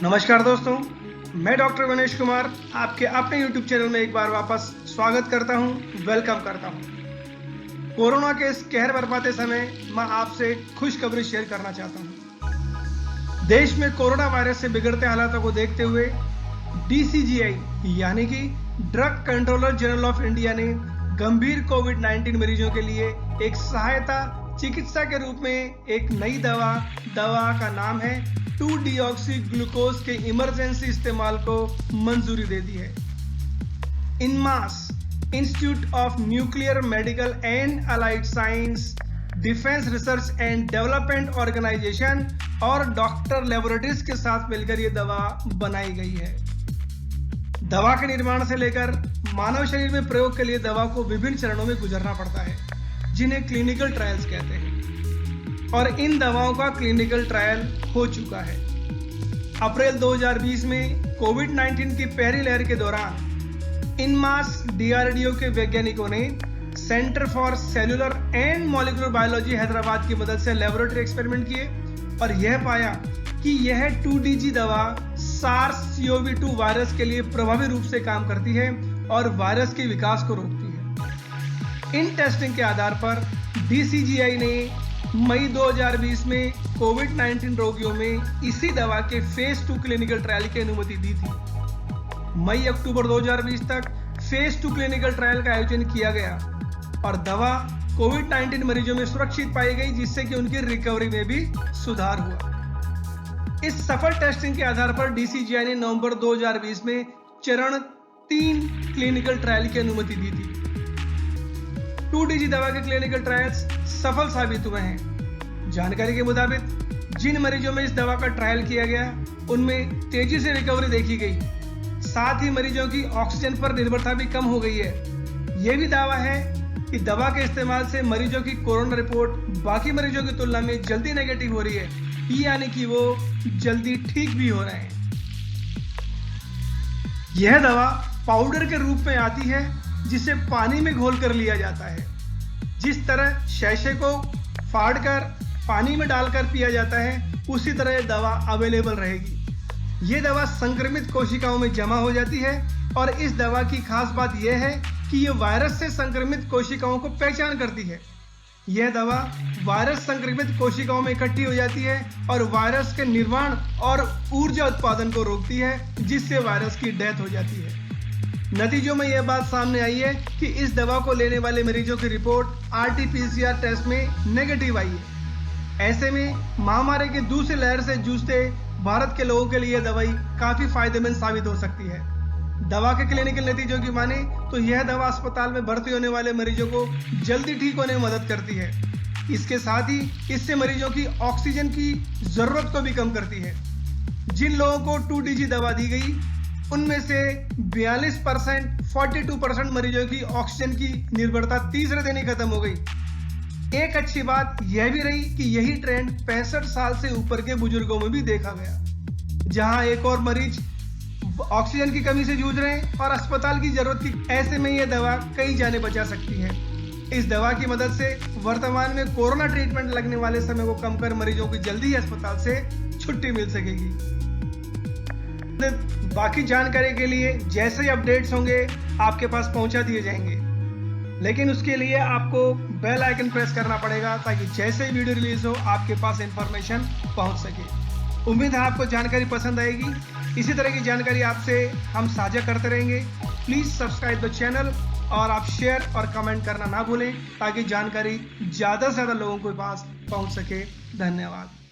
नमस्कार दोस्तों, मैं डॉक्टर गणेश कुमार आपके अपने YouTube चैनल में एक बार वापस स्वागत करता हूं, वेलकम करता हूं। कोरोना के इस कहर बरपाते समय मैं आपसे खुशखबरी शेयर करना चाहता हूं। देश में कोरोना वायरस से बिगड़ते हालातों को देखते हुए DCGI यानी कि drug controller general of India ने गंभीर कोविड-19 मरीजों के लिए एक सहायता चिकित्सा के रूप में एक नई दवा का नाम है 2-डीऑक्सी ग्लूकोज के इमरजेंसी इस्तेमाल को मंजूरी दे दी है। INMAS institute of nuclear medical and allied science, defence research and development organisation और डॉक्टर लेबोरेटरीज के साथ मिलकर यह दवा बनाई गई है। दवा के निर्माण से लेकर मानव शरीर में प्रयोग के लिए दवा को विभिन्न चरणों में गुजरना पड़ता है, जिन्हें क्लिनिकल ट्रायल्स कहते हैं, और इन दवाओं का क्लिनिकल ट्रायल हो चुका है। अप्रैल 2020 में कोविड-19 की पहली लहर के दौरान इनमास DRDO के वैज्ञानिकों ने centre for cellular and molecular biology Hyderabad की मदद से लेबोरेटरी एक्सपेरिमेंट किए और यह पाया कि यह 2DG दवा SARS-CoV-2 वायरस के लिए प्रभावी रूप से काम करती है और वायरस के विकास को रोकती है। इन टेस्टिंग के आधार पर DCGI ने मई 2020 में कोविड-19 रोगियों में इसी दवा के फेज 2 क्लिनिकल ट्रायल की अनुमति दी थी। मई-अक्टूबर 2020 तक फेज 2 क्लिनिकल ट्रायल का आयोजन किया गया और दवा कोविड-19 मरीजों में सुरक्षित पाई गई, जिससे कि उनकी रिकवरी में भी सुधार हुआ। इस सफल टेस्टिंग के आधार पर DCGI ने नवंबर 2020 में चरण 3 क्लिनिकल ट्रायल की अनुमति दी थी। 2DG दवा के क्लिनिकल ट्रायल्स सफल साबित हुए हैं। जानकारी के मुताबिक जिन मरीजों में इस दवा का ट्रायल किया गया उनमें तेजी से रिकवरी देखी गई, साथ ही मरीजों की ऑक्सीजन पर निर्भरता भी कम हो गई है। यह भी दावा है कि दवा के इस्तेमाल से मरीजों की कोरोना रिपोर्ट बाकी मरीजों की तुलना में जल्दी नेगेटिव हो रही है, यानी कि वो जल्दी ठीक भी हो रहे हैं। यह दवा पाउडर के रूप में आती है, जिसे पानी में घोल कर लिया जाता है। जिस तरह शैशे को फाड़कर पानी में डालकर पिया जाता है, उसी तरह यह दवा अवेलेबल रहेगी। यह दवा संक्रमित कोशिकाओं में जमा हो जाती है और इस दवा की खास बात यह है कि यह वायरस से संक्रमित कोशिकाओं को पहचान करती है। यह दवा वायरस संक्रमित कोशिकाओं में इकट्ठी हो जाती है और वायरस के निर्माण और ऊर्जा उत्पादन को रोकती है, जिससे वायरस की डेथ हो जाती है। नतीजों में यह बात सामने आई है कि इस दवा को लेने वाले मरीजों की रिपोर्ट RT-PCR टेस्ट में नेगेटिव आई है। ऐसे में महामारी की दूसरी लहर से जूझते भारत के लोगों के लिए यह दवाई काफी फायदेमंद साबित हो सकती है। दवा के क्लिनिकल नतीजों की माने तो यह दवा अस्पताल में भर्ती होने वाले मरीजों को जल्दी ठीक होने में मदद करती है। इसके साथ ही इससे मरीजों की ऑक्सीजन की जरूरत को भी कम करती है। जिन लोगों को 2DG दवा दी गई उनमें से 42%, 42% मरीजों की ऑक्सीजन की निर्भरता तीसरे दिन ही खत्म हो गई। एक अच्छी बात यह भी रही कि यही ट्रेंड 65 साल से ऊपर के बुजुर्गों में भी देखा गया, जहां एक और मरीज ऑक्सीजन की कमी से जूझ रहे हैं और अस्पताल की जरूरत की। ऐसे में यह दवा कई जानें बचा सकती है। इस दवा की मदद से वर्तमान में कोरोना ट्रीटमेंट लगने वाले समय को कम कर मरीजों को जल्दी ही अस्पताल से छुट्टी मिल सकेगी। बाकी जानकारी के लिए जैसे ही अपडेट्स होंगे आपके पास पहुंचा दिए जाएंगे, लेकिन उसके लिए आपको बेल आइकन प्रेस करना पड़ेगा ताकि जैसे ही वीडियो रिलीज हो आपके पास इंफॉर्मेशन पहुंच सके। उम्मीद है आपको जानकारी पसंद आएगी। इसी तरह की जानकारी आपसे हम साझा करते रहेंगे। प्लीज सब्सक्राइब द चैनल और आप शेयर और कमेंट करना ना भूलें ताकि जानकारी ज्यादा से ज्यादा लोगों के पास पहुंच सके। धन्यवाद।